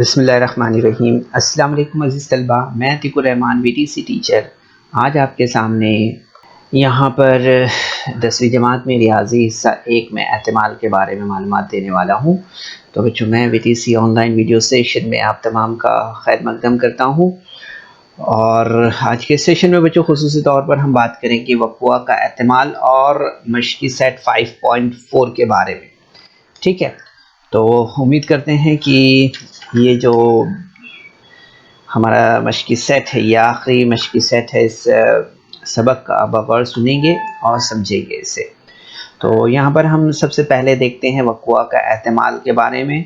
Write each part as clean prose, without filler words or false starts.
बिस्मिल्लाहिर्रहमानिर्रहीम। अस्सलाम वालेकुम अज़ीज़ तलबा, मैं अतीकुर रहमान वीटीसी टीचर आज आपके सामने यहाँ पर 10वीं जमात में रियाजी हिस्सा 1 में एहतिमाल के बारे में मालूमात देने वाला हूँ। तो बच्चों, मैं वीटीसी ऑनलाइन वीडियो सेशन में आप तमाम का खैर मकदम करता हूँ। और आज के सेशन में बच्चों ख़ुसूसी तौर पर हम बात करेंगे वक़्वा का एहतिमाल और मशक़ी सेट 5.4 के बारे में। ठीक है, तो उम्मीद करते हैं कि ये जो हमारा मशक़ी सेट है, ये आखिरी मशक़ी सेट है। इस सबक का आप गौर सुनेंगे और समझेंगे इसे। तो यहाँ पर हम सबसे पहले देखते हैं वक़्वा का एहतिमाल के बारे में,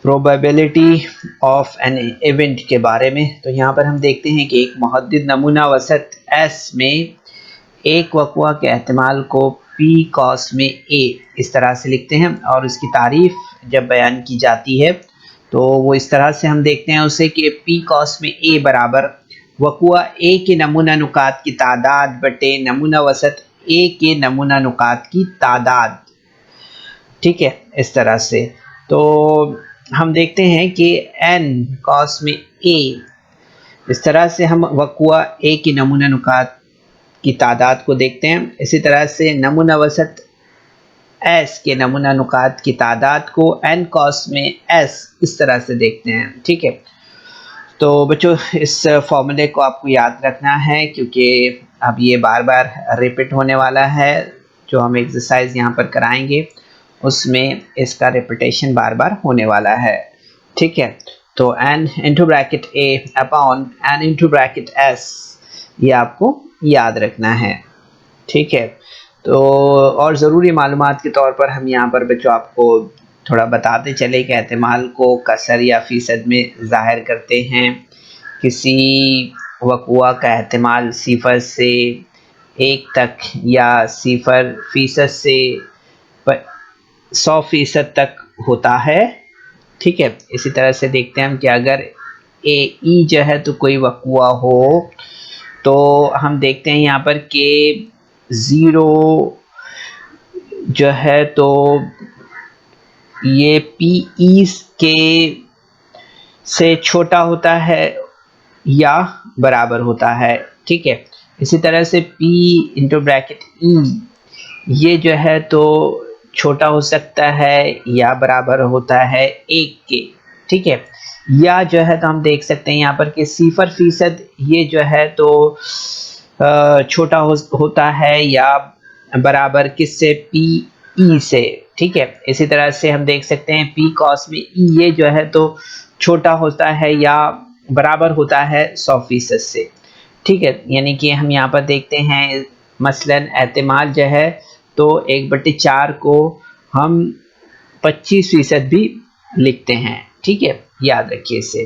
प्रोबेबिलिटी ऑफ एन इवेंट के बारे में। तो यहाँ पर हम देखते हैं कि एक मुहद्दिद नमूना वसत S में एक वक़्वा के एहतिमाल को P cos में A इस तरह से लिखते हैं, और इसकी तारीफ़ जब बयान की जाती है तो वो इस तरह से हम देखते हैं उसे कि P cos में A बराबर वक़्वा A के नमूना नुकात की तादाद बटे नमूना वसत A के नमूना नुकात की तादाद। ठीक है, इस तरह से। तो हम देखते हैं कि N cos में A, इस तरह से हम वक़्वा A की नमूना नुकात की तादाद को देखते हैं। इसी तरह से नमूना वसत S के नमूना नुकात की तादाद को N cos में S इस तरह से देखते हैं। ठीक है, तो बच्चों इस फॉर्मूले को आपको याद रखना है, क्योंकि अब ये बार बार रिपीट होने वाला है। जो हम एक्सरसाइज यहाँ पर कराएंगे उसमें इसका रिपीटेशन बार बार होने वाला है। ठीक है, तो n into bracket A upon n into bracket S, ये आपको याद रखना है। ठीक है, तो और ज़रूरी मालूमात के तौर पर हम यहाँ पर बच्चों आपको थोड़ा बताते चले कि एहतिमाल को कसर या फ़ीसद में ज़ाहिर करते हैं। किसी वक़्वा का एहतिमाल 0 से 1 तक या 0% से 100% तक होता है। ठीक है, इसी तरह से देखते हैं हम कि अगर AE जो है तो कोई वक़्वा हो, तो हम देखते हैं यहाँ पर कि 0 जो है तो ये PE के से छोटा होता है या बराबर होता है। ठीक है, इसी तरह से P इंटू ब्रैकेट E, ये जो है तो छोटा हो सकता है या बराबर होता है 1 के। ठीक है, या जो है तो हम देख सकते हैं यहाँ पर कि 0% ये जो है तो छोटा होता है या बराबर किससे, PE से। ठीक है, इसी तरह से हम देख सकते हैं P cos में E, ये जो है तो छोटा होता है या बराबर होता है 100% से। ठीक है, यानी कि हम यहाँ पर देखते हैं मसलन एहतिमाल जो है तो 1/4 को हम 25% भी लिखते हैं। ठीक है, याद रखिए इसे।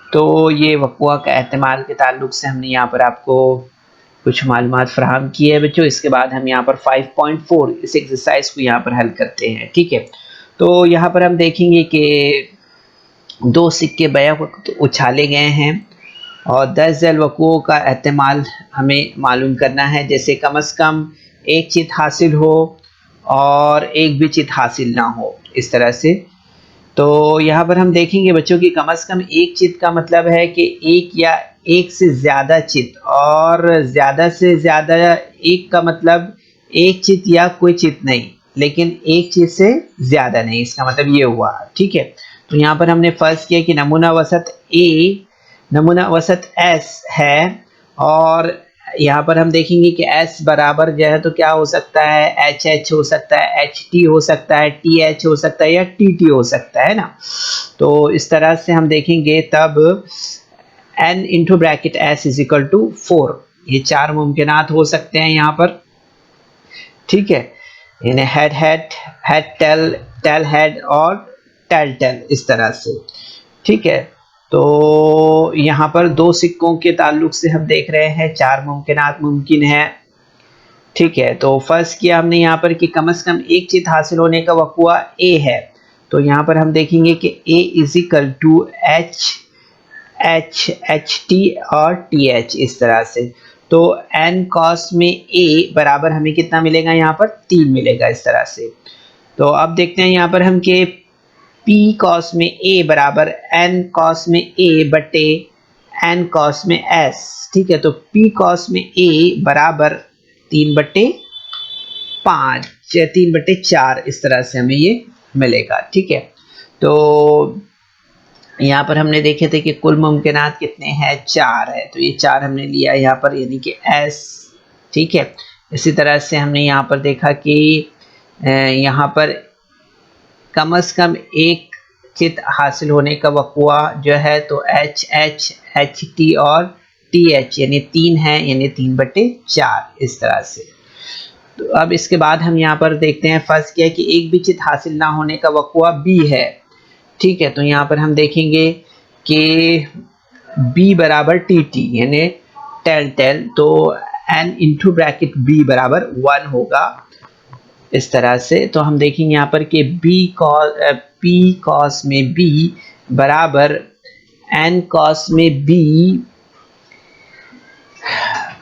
तो ये वक़्वा का एहतिमाल के ताल्लुक से हमने यहाँ पर आपको कुछ मालूमात फ़राहम की है बच्चों। इसके बाद हम यहाँ पर 5.4 इस एक्सरसाइज को यहाँ पर हल करते हैं। ठीक है, तो यहाँ पर हम देखेंगे कि 2 सिक्के बैक वक्त उछाले गए हैं और 10 झैल वक़्वों का एहतिमाल हमें मालूम करना है। जैसे कम से कम 1 चित हासिल हो और 1 भी चित हासिल ना हो, इस तरह से। तो यहाँ पर हम देखेंगे बच्चों की कम से कम 1 चित का मतलब है कि 1 या 1 से ज़्यादा चित, और ज़्यादा से ज़्यादा 1 का मतलब 1 चित या कोई चित नहीं, लेकिन 1 चित से ज़्यादा नहीं, इसका मतलब ये हुआ। ठीक है, तो यहाँ पर हमने फ़र्ज़ किया कि नमूना वसत A नमूना वसत S है, और यहाँ पर हम देखेंगे कि S बराबर जो है तो क्या हो सकता है, HH हो सकता है, HT हो सकता है, TH हो सकता है या TT हो सकता है ना। तो इस तरह से हम देखेंगे तब n into bracket S is equal to 4, ये 4 मुमकिनात हो सकते हैं यहाँ पर। ठीक है, यानी head head, head tail, tail head और टेल टेल, इस तरह से। ठीक है, तो यहाँ पर 2 सिक्कों के ताल्लुक से हम देख रहे हैं 4 मुमकिनात मुमकिन है। ठीक है, तो फर्स्ट किया हमने यहाँ पर कि कम से कम 1 चित हासिल होने का वक़्वा A है। तो यहाँ पर हम देखेंगे कि A is equal to HT और TH, इस तरह से। तो N cos में A बराबर हमें कितना मिलेगा, यहाँ पर 3 मिलेगा, इस तरह से। तो अब देखते हैं यहाँ पर हम कि P कॉस में A बराबर N कॉस में A बटे N कॉस में S, ठीक है। तो P कॉस में A बराबर 3/5 या 3/4 इस तरह से हमें ये मिलेगा, ठीक है। तो यहाँ पर हमने देखे थे कि कुल मुमकिनात कितने हैं, 4 है, तो ये 4 हमने लिया यहाँ पर, यानी कि S, ठीक है। इसी तरह से हमने यहाँ पर देखा कि यहाँ पर कम से कम एक चित हासिल होने का वक़्वा जो है तो H H H T और TH यानी 3 है, यानी 3/4 इस तरह से। तो अब इसके बाद हम यहाँ पर देखते हैं फर्ज किया कि एक भी चित हासिल ना होने का वक़्वा B है, ठीक है। तो यहाँ पर हम देखेंगे कि B बराबर TT यानी टेल, तो N इंटू ब्रैकेट B बराबर 1 होगा इस तरह से। तो हम देखेंगे यहाँ पर कि P कॉस में B बराबर N कॉस में B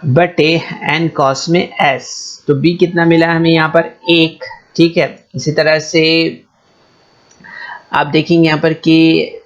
बटे N कॉस में S। तो B कितना मिला हमें यहाँ पर 1, ठीक है। इसी तरह से आप देखेंगे यहाँ पर कि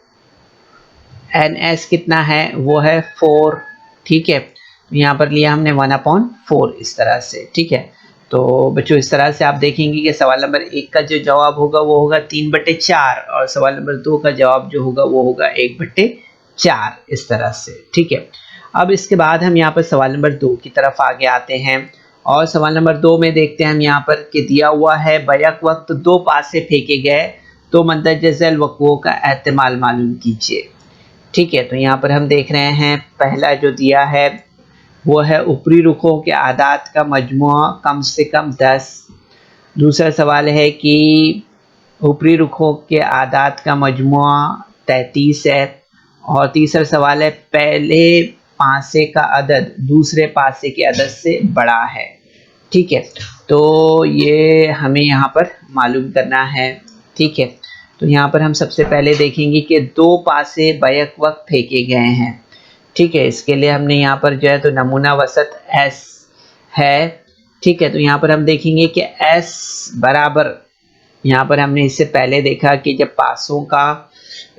NS कितना है, वो है 4, ठीक है। यहाँ पर लिया हमने 1/4 इस तरह से, ठीक है। तो बच्चों इस तरह से आप देखेंगे कि सवाल नंबर 1 का जो जवाब होगा वो होगा 3/4 और सवाल नंबर 2 का जवाब जो होगा वो होगा 1/4 इस तरह से, ठीक है। अब इसके बाद हम यहाँ पर सवाल नंबर 2 की तरफ आगे आते हैं और सवाल नंबर 2 में देखते हैं हम यहाँ पर कि दिया हुआ है बैक वक्त 2 पासे फेंके गए तो मंदरजा झैल वक़्वों का एहतमाल मालूम कीजिए, ठीक है। तो यहाँ पर हम देख रहे हैं पहला जो दिया है वो है ऊपरी रुखों के आदात का मजमुआ कम से कम 10। दूसरा सवाल है कि ऊपरी रुखों के आदात का मजमुआ 33 है और तीसरा सवाल है पहले पासे का अदद दूसरे पासे के अदद से बड़ा है, ठीक है। तो ये हमें यहाँ पर मालूम करना है, ठीक है। तो यहाँ पर हम सबसे पहले देखेंगे कि 2 पासे बैक वक्त फेंके गए हैं, ठीक है। इसके लिए हमने यहाँ पर जो है तो नमूना वसत S है, ठीक है। तो यहाँ पर हम देखेंगे कि S बराबर, यहाँ पर हमने इससे पहले देखा कि जब पासों का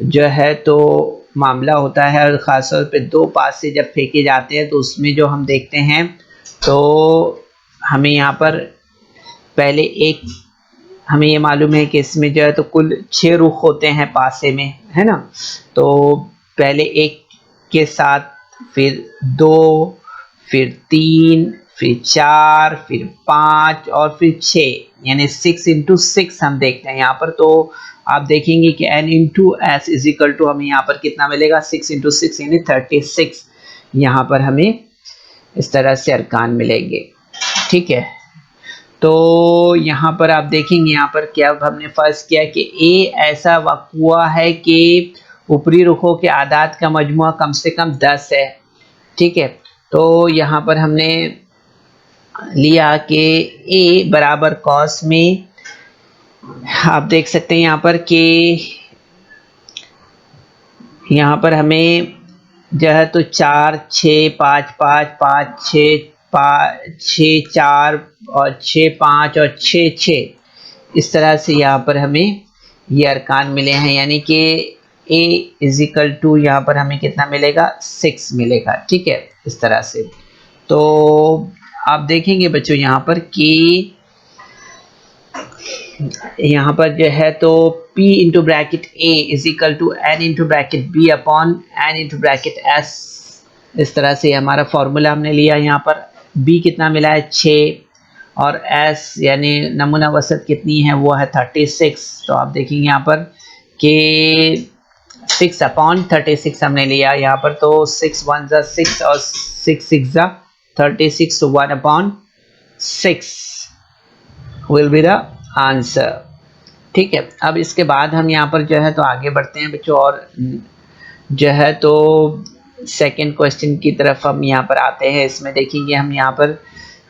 जो है तो मामला होता है और ख़ासतौर पे 2 पासे जब फेंके जाते हैं तो उसमें जो हम देखते हैं तो हमें यहाँ पर पहले एक हमें ये मालूम है कि इसमें जो है तो कुल 6 रुख होते हैं पासे में, है ना। तो पहले 1 के साथ फिर 2 फिर 3 फिर 4 फिर 5 और फिर 6 यानी 6 × 6 हम देखते हैं यहाँ पर। तो आप देखेंगे कि N × S is equal to हमें यहाँ पर कितना मिलेगा 6 × 6 यानी 36 यहाँ पर हमें इस तरह से अरकान मिलेंगे, ठीक है। तो यहाँ पर आप देखेंगे यहाँ पर क्या हमने फर्ज किया कि A ऐसा वक़्वा है कि ऊपरी रुखों के आदात का मजमुआ कम से कम 10 है, ठीक है। तो यहाँ पर हमने लिया कि A बराबर कॉस में आप देख सकते हैं यहाँ पर कि यहाँ पर हमें जो है तो 4 6 5 5 5 6 6 4 और 6 5 और 6 6 इस तरह से यहाँ पर हमें ये अरकान मिले हैं, यानी कि A इज इक्वल टू यहाँ पर हमें कितना मिलेगा 6 मिलेगा, ठीक है। इस तरह से तो आप देखेंगे बच्चों यहाँ पर कि यहाँ पर जो है तो P into bracket A is equal to N into bracket B upon N into bracket S। इस तरह से हमारा फॉर्मूला हमने लिया। यहाँ पर B कितना मिला है 6 और S यानी नमूना वसत कितनी है वो है 36। तो आप देखेंगे यहाँ पर कि 6 अपॉन 36 हमने लिया यहाँ पर। तो 6 1 ज़ा 6 और 6 6 ज़ा 36 1/6 विल बी द आंसर, ठीक है। अब इसके बाद हम यहाँ पर जो है तो आगे बढ़ते हैं बच्चों और जो है तो सेकंड क्वेश्चन की तरफ हम यहाँ पर आते हैं। इसमें देखेंगे हम यहाँ पर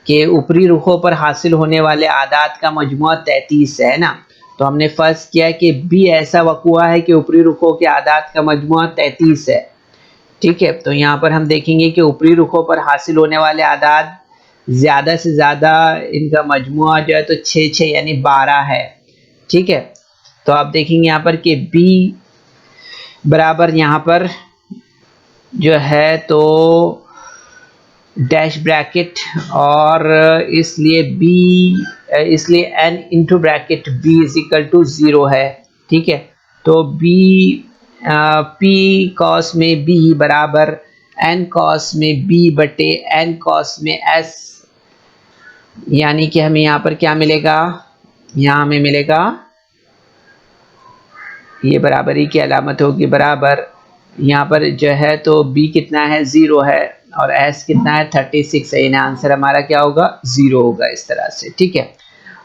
कि ऊपरी रुखों पर हासिल होने वाले आदात का मजमुआ 33 है ना। तो हमने फर्ज किया कि B ऐसा वक़्वा है कि ऊपरी रुखों के आदात का मजमुआ 33 है, ठीक है। तो यहाँ पर हम देखेंगे कि ऊपरी रुखों पर हासिल होने वाले आदात ज़्यादा से ज़्यादा इनका मजमुआ जो है तो 6 6 यानी 12 है, ठीक है। तो आप देखेंगे यहाँ पर कि b बराबर यहाँ पर जो है तो डैश ब्रैकेट, और इसलिए n into bracket b is equal to 0 है। ठीक है, तो p कॉस में b बराबर n कॉस में b बटे n कॉस में s, यानी कि हमें यहाँ पर क्या मिलेगा, यहाँ हमें मिलेगा ये बराबरी की अलामत होगी बराबर, यहाँ पर जो है तो b कितना है 0 है और s कितना है 36 है, यानी आंसर हमारा क्या होगा 0 होगा इस तरह से। ठीक है,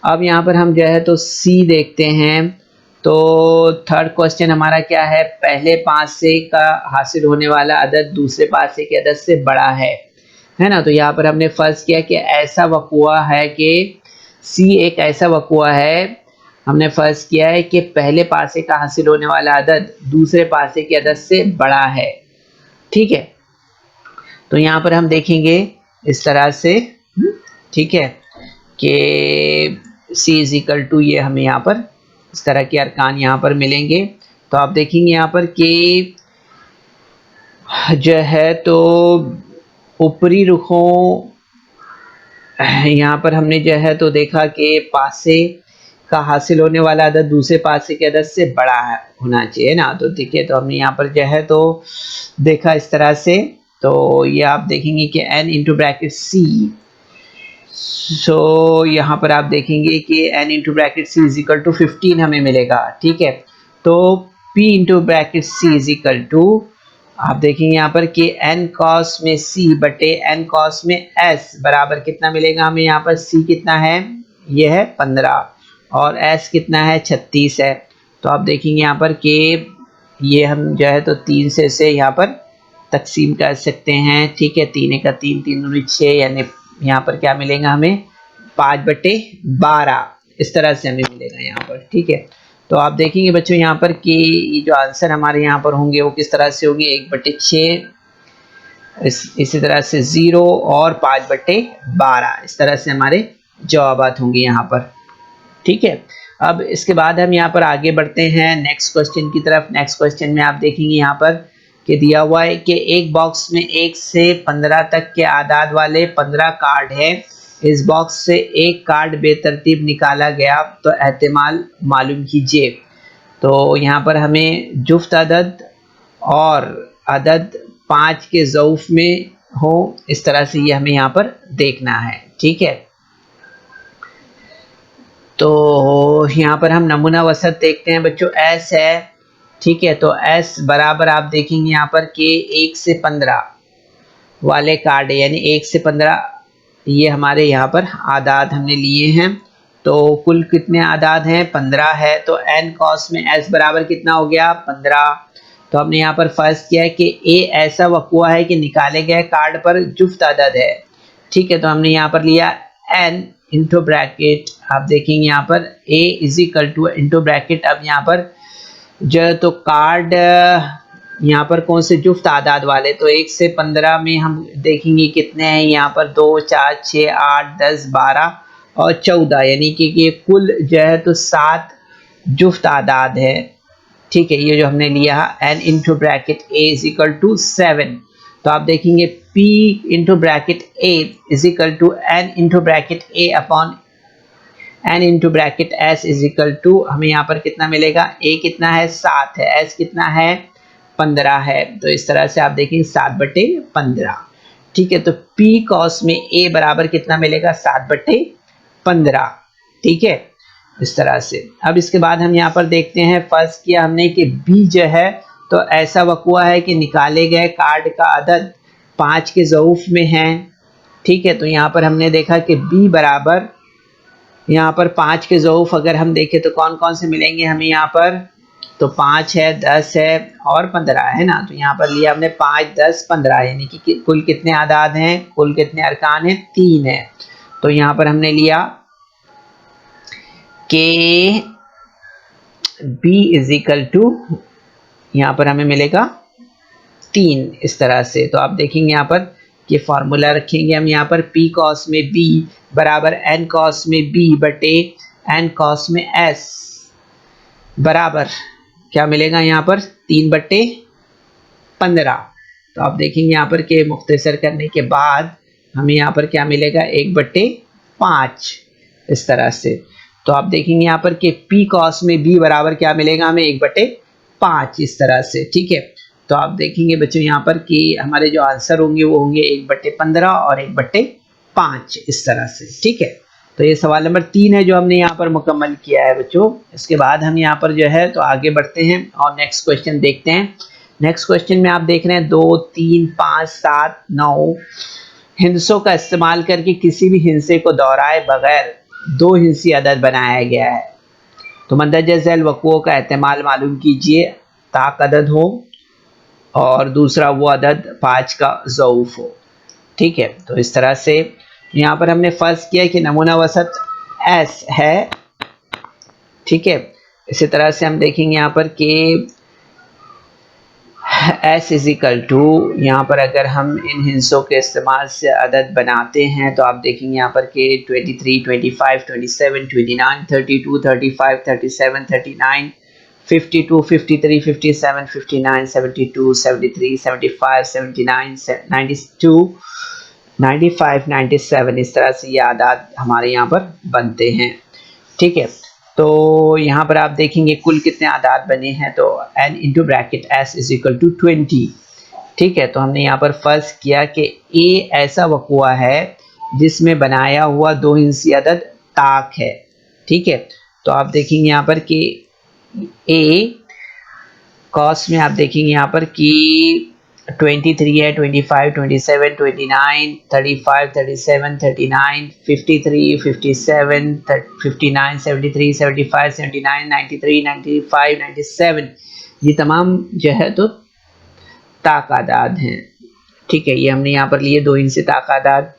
अब यहाँ पर हम जो है तो c देखते हैं। तो थर्ड क्वेश्चन हमारा क्या है, पहले पासे का हासिल होने वाला अदद दूसरे पासे के अदद से बड़ा है ना। तो यहाँ पर हमने फर्ज किया कि ऐसा वक़ुआ है कि c एक ऐसा वक़ुआ है, हमने फर्ज किया है कि पहले पासे का हासिल होने वाला अदद दूसरे पासे के अदद से बड़ा है। ठीक है, तो यहाँ पर हम देखेंगे इस तरह से, ठीक है, कि c इज इक्वल टू, ये हमें यहाँ पर इस तरह के अरकान यहाँ पर मिलेंगे। तो आप देखेंगे यहाँ पर कि जो है तो ऊपरी रुखों, यहाँ पर हमने जो है तो देखा कि पासे का हासिल होने वाला अदद दूसरे पासे के अदद से बड़ा होना चाहिए ना। तो ठीक है, तो हमने यहाँ पर जो है तो देखा इस तरह से। तो ये आप देखेंगे कि n into bracket c, so यहाँ पर आप देखेंगे कि n into bracket c is equal to 15 हमें मिलेगा। ठीक है, तो p into bracket c is equal to, आप देखेंगे यहाँ पर कि n कॉस में c बटे n कॉस में s बराबर कितना मिलेगा हमें, यहाँ पर c कितना है, ये है 15 और s कितना है 36 है। तो आप देखेंगे यहाँ पर कि ये हम जो है तो 3 से यहाँ पर तकसीम कर सकते हैं। ठीक है, 3 का 3, 3 दूनी 6, यानी यहाँ पर क्या मिलेगा हमें 5/12 इस तरह से हमें मिलेगा यहाँ पर। ठीक है, तो आप देखेंगे बच्चों यहाँ पर कि ये जो आंसर हमारे यहाँ पर होंगे वो किस तरह से होंगे, 1/6, इसी तरह से 0 और 5/12 इस तरह से हमारे जवाबात होंगे यहाँ पर। ठीक है, अब इसके बाद हम यहाँ पर आगे बढ़ते हैं नेक्स्ट क्वेश्चन की तरफ। नेक्स्ट क्वेश्चन में आप देखेंगे यहाँ पर कि दिया हुआ है कि एक बॉक्स में 1 से 15 तक के आदाद वाले 15 कार्ड है। इस बॉक्स से एक कार्ड बेतरतीब निकाला गया तो एहतिमाल मालूम कीजिए। तो यहाँ पर हमें जुफ्त अदद और अदद 5 के ज़ऊफ में हो, इस तरह से ये हमें यहाँ पर देखना है। ठीक है, तो यहाँ पर हम नमूना वसत देखते हैं बच्चों, S है। ठीक है, तो S बराबर आप देखेंगे यहाँ पर कि 1 से 15 वाले कार्ड है, यानी 1 से 15 ये हमारे यहाँ पर आदाद हमने लिए हैं। तो कुल कितने आदाद हैं, 15 है। तो n कॉस में s बराबर कितना हो गया 15। तो हमने यहाँ पर फर्ज किया है कि a ऐसा वक़ुआ है कि निकाले गए कार्ड पर जुफ्त अदद है। ठीक है, तो हमने यहाँ पर लिया n इंटू ब्रैकेट, आप देखेंगे यहाँ पर a is equal two into bracket. अब यहाँ पर जो तो कार्ड यहाँ पर कौन से जुफ्त आदाद वाले, तो 1 से 15 में हम देखेंगे कितने हैं, यहाँ पर 2, 4, 6, 8, 10, 12 और 14, यानी कि ये कुल जो है तो 7 जुफ्त आदाद है। ठीक है, ये जो हमने लिया n into bracket a is equal to 7। तो आप देखेंगे p into bracket a is equal to n into bracket a upon n into bracket s is equal to, हमें यहाँ पर कितना मिलेगा, a कितना है 7 है, s कितना है 15 है। तो इस तरह से आप देखेंगे 7/15। ठीक है, तो p कॉस में a बराबर कितना मिलेगा 7/15। ठीक है, इस तरह से। अब इसके बाद हम यहाँ पर देखते हैं, फर्ज किया हमने कि b जो है तो ऐसा वक़ुआ है कि निकाले गए कार्ड का अदद 5 के ज़ऊफ में है। ठीक है, तो यहाँ पर हमने देखा कि b बराबर यहाँ पर 5 के ज़ऊफ अगर हम देखें तो कौन कौन से मिलेंगे हमें यहाँ पर, तो 5 है, 10 है और 15 है ना। तो यहाँ पर लिया हमने 5, 10, 15, यानी कि कुल कितने आदाद हैं, कुल कितने अरकान हैं, 3 है। तो यहाँ पर हमने लिया कि b इज इक्वल टू, यहाँ पर हमें मिलेगा 3 इस तरह से। तो आप देखेंगे यहाँ पर ये फार्मूला रखेंगे हम यहाँ पर, p कॉस में b बराबर n कॉस में b बटे n कॉस में s, बराबर क्या मिलेगा यहाँ पर 3/15। तो आप देखेंगे यहाँ पर के मुख्तसर करने के बाद हमें यहाँ पर क्या मिलेगा 1/5 इस तरह से। तो आप देखेंगे यहाँ पर के पी कॉस में बी बराबर क्या मिलेगा हमें 1/5 इस तरह से, ठीक है। तो आप देखेंगे बच्चों यहाँ पर कि हमारे जो आंसर होंगे वो होंगे 1/15 और 1/5 इस तरह से, ठीक है। तो ये सवाल नंबर 3 है जो हमने यहाँ पर मुकम्मल किया है बच्चों। इसके बाद हम यहाँ पर जो है तो आगे बढ़ते हैं और नेक्स्ट क्वेश्चन देखते हैं। नेक्स्ट क्वेश्चन में आप देख रहे हैं 2, 3, 5, 7, 9 हिंसों का इस्तेमाल करके किसी भी हिंसे को दोहराए बगैर 2 हिंसी अदद बनाया गया है। तो मंदरजा झैल वक़ुओं का एहतमाल मालूम कीजिए, ताक अदद हो और दूसरा वो अदद 5 का ज़ऊफ़ हो, ठीक है। तो इस तरह से यहाँ पर हमने फर्ज किया कि नमूना वसत एस है, ठीक है। इसी तरह से हम देखेंगे यहाँ पर कि एस इज इक्वल टू, यहाँ पर अगर हम इन हिंसों के इस्तेमाल से अदद बनाते हैं तो आप देखेंगे यहाँ पर कि 23, 25, 27, 29, 32, 35, 37, 39, 52, 53, 57, 59, 72, 73, 75, 79, 92, 95, 97 इस तरह से ये आदाद हमारे यहाँ पर बनते हैं, ठीक है। तो यहाँ पर आप देखेंगे कुल कितने आदाद बने हैं, तो n into bracket s is equal to 20, ठीक है। तो हमने यहाँ पर फर्ज किया कि a ऐसा वक़ुआ है जिसमें बनाया हुआ 2 हिंसी अदद ताक है, ठीक है। तो आप देखेंगे यहाँ पर कि a कॉस में आप देखेंगे यहाँ पर कि 23 है, 25, 27, 29, 35, 37, 39, 53, 57, 59, 73, 75, 79, 93, 95, 97 ये तमाम जो है तो ताक़ादाद हैं, ठीक है। ये हमने यहाँ पर लिए 2 हिस्से ताक़ादाद।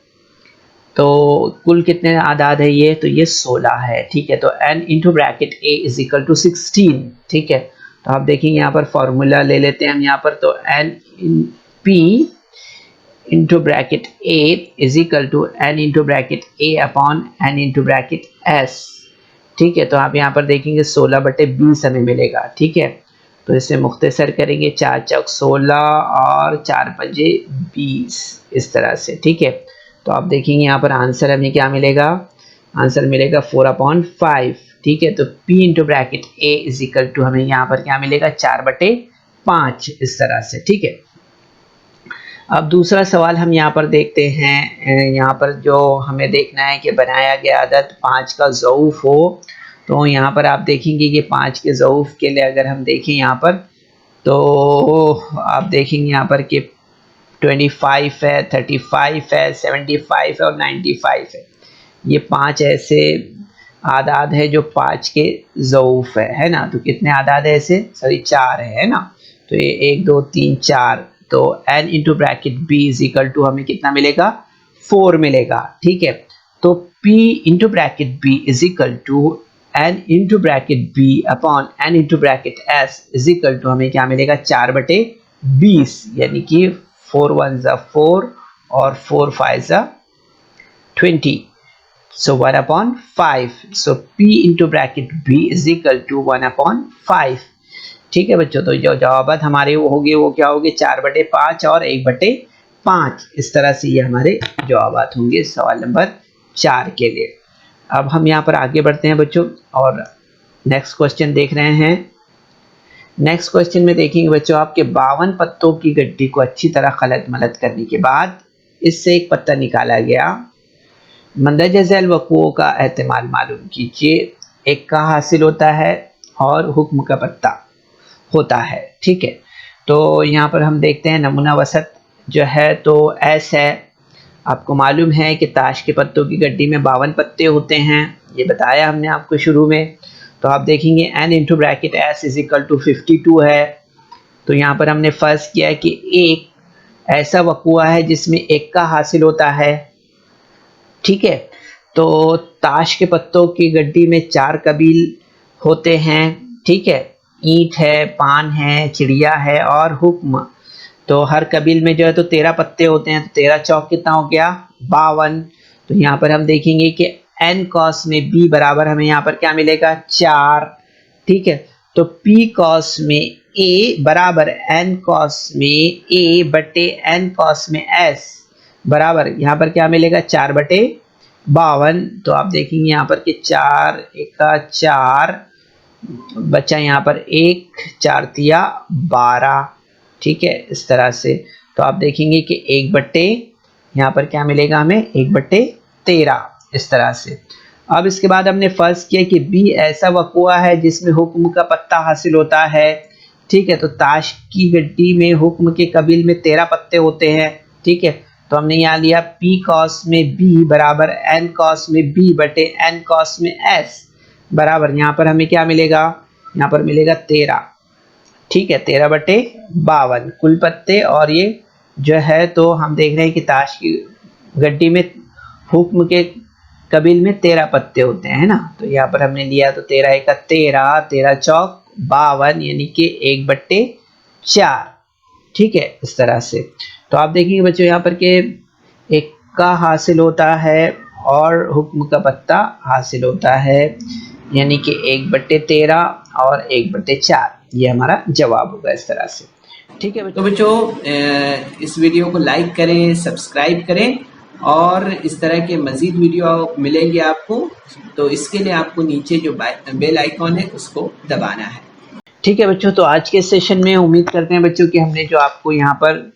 तो कुल कितने आदाद है ये, तो ये 16 है, ठीक है। तो n into bracket a is equal to 16, ठीक है। तो आप देखेंगे यहाँ पर फॉर्मूला ले लेते हैं हम यहाँ पर, तो n p into bracket a is equal to n into bracket a upon n into bracket s, ठीक है। तो आप यहाँ पर देखेंगे 16/20 हमें मिलेगा, ठीक है। तो इसे मुख्तसर करेंगे 4 चौक 16 और 4 पंजे 20 इस तरह से, ठीक है। तो आप देखेंगे यहाँ पर आंसर हमें क्या मिलेगा, आंसर मिलेगा 4/5, ठीक है। तो p into bracket a is equal to हमें यहाँ पर क्या मिलेगा 4/5 इस तरह से, ठीक है। अब दूसरा सवाल हम यहाँ पर देखते हैं। यहाँ पर जो हमें देखना है कि बनाया गया अदद 5 का ज़ऊफ़ हो, तो यहाँ पर आप देखेंगे कि 5 के ज़ऊफ़ के लिए अगर हम देखें यहाँ पर, तो आप देखेंगे यहाँ पर कि 25 है, 35 है, 75 है और 95 है। ये 5 ऐसे आदाद है जो 5 के ज़ऊफ़ है ना। तो कितने आदाद है ऐसे, सॉरी 4 है ना। तो ये 1, 2, 3, 4, तो n into bracket b is equal to हमें कितना मिलेगा 4 मिलेगा, ठीक है। तो p into bracket b is equal to n into bracket b upon n into bracket s is equal to हमें क्या मिलेगा 4/20, यानी कि 4 1 4 और 4 5 20, so 1/5, so p into bracket b is equal to 1/5, ठीक है बच्चों। तो जो जवाबात हमारे वो होंगे वो क्या होंगे 4/5 और 1/5 इस तरह से ये हमारे जवाबात होंगे सवाल नंबर 4 के लिए। अब हम यहाँ पर आगे बढ़ते हैं बच्चों और नेक्स्ट क्वेश्चन देख रहे हैं। नेक्स्ट क्वेश्चन में देखेंगे बच्चों आपके 52 पत्तों की गड्डी को अच्छी तरह खलत मलत करने के बाद इससे एक पत्ता निकाला गया। मंदरजा झैल वक़ुओं का एहतमाल मालूम कीजिए, एक का हासिल होता है और हुक्म का पत्ता होता है, ठीक है। तो यहाँ पर हम देखते हैं नमूना वसत जो है तो S है। आपको मालूम है कि ताश के पत्तों की गड्डी में 52 पत्ते होते हैं, ये बताया हमने आपको शुरू में। तो आप देखेंगे n into bracket s is equal to 52 है। तो यहाँ पर हमने फर्ज किया है कि एक ऐसा वक़ुआ है जिसमें एक का हासिल होता है, ठीक है। तो ताश के पत्तों की गड्डी में 4 कबील होते हैं, ठीक है। ईंट है, पान है, चिड़िया है और हुक्म। तो हर कबील में जो है तो 13 पत्ते होते हैं, तो 13 चौक कितना हो गया 52। तो यहाँ पर हम देखेंगे कि n कॉस में b बराबर हमें यहाँ पर क्या मिलेगा 4, ठीक है। तो P कॉस में A बराबर N कॉस में A बटे N कॉस में S बराबर, यहाँ पर क्या मिलेगा 4/52। तो आप देखेंगे यहाँ पर कि 4 एका 4 बचा, यहाँ पर 1 4 तिया 12, ठीक है, इस तरह से। तो आप देखेंगे कि 1/, यहाँ पर क्या मिलेगा हमें 1/13, इस तरह से। अब इसके बाद हमने फर्ज किया कि बी ऐसा वक़ुआ है जिसमें हुक्म का पत्ता हासिल होता है, ठीक है। तो ताश की गड्डी में हुक्म के कबील में 13 पत्ते होते हैं, ठीक है। तो हमने यहाँ लिया पी कॉस में बी बराबर एन कॉस में बी बटे एन कॉस में एस बराबर, यहाँ पर हमें क्या मिलेगा, यहाँ पर मिलेगा 13, ठीक है, 13/52 कुल पत्ते। और ये जो है तो हम देख रहे हैं कि ताश की गड्डी में हुक्म के कबील में 13 पत्ते होते हैं ना। तो यहाँ पर हमने लिया तो 13 एका 13, 13 चौक 52, यानी कि 1/4, ठीक है, इस तरह से। तो आप देखेंगे बच्चों यहाँ पर के एक का हासिल होता है और हुक्म का पत्ता हासिल होता है, यानी कि 1/13 और 1/4, ये हमारा जवाब होगा, इस तरह से, ठीक है। तो बच्चों इस वीडियो को लाइक करें, सब्सक्राइब करें और इस तरह के मज़ीद वीडियो मिलेंगे आपको। तो इसके लिए आपको नीचे जो बेल आइकॉन है उसको दबाना है, ठीक है बच्चों। तो आज के सेशन में उम्मीद करते हैं बच्चों कि हमने जो आपको यहाँ पर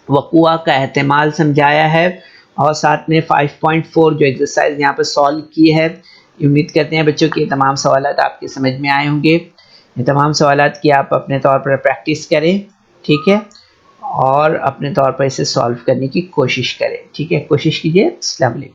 वक़ुआ का एहतमाल समझाया है और साथ में 5.4 जो एक्सरसाइज यहाँ पर सॉल्व की है, उम्मीद करते हैं बच्चों कि ये तमाम सवालात आपके समझ में आए होंगे। ये तमाम सवालात की आप अपने तौर पर प्रैक्टिस करें, ठीक है, और अपने तौर पर इसे सॉल्व करने की कोशिश करें, ठीक है, कोशिश कीजिए। अस्सलाम वालेकुम।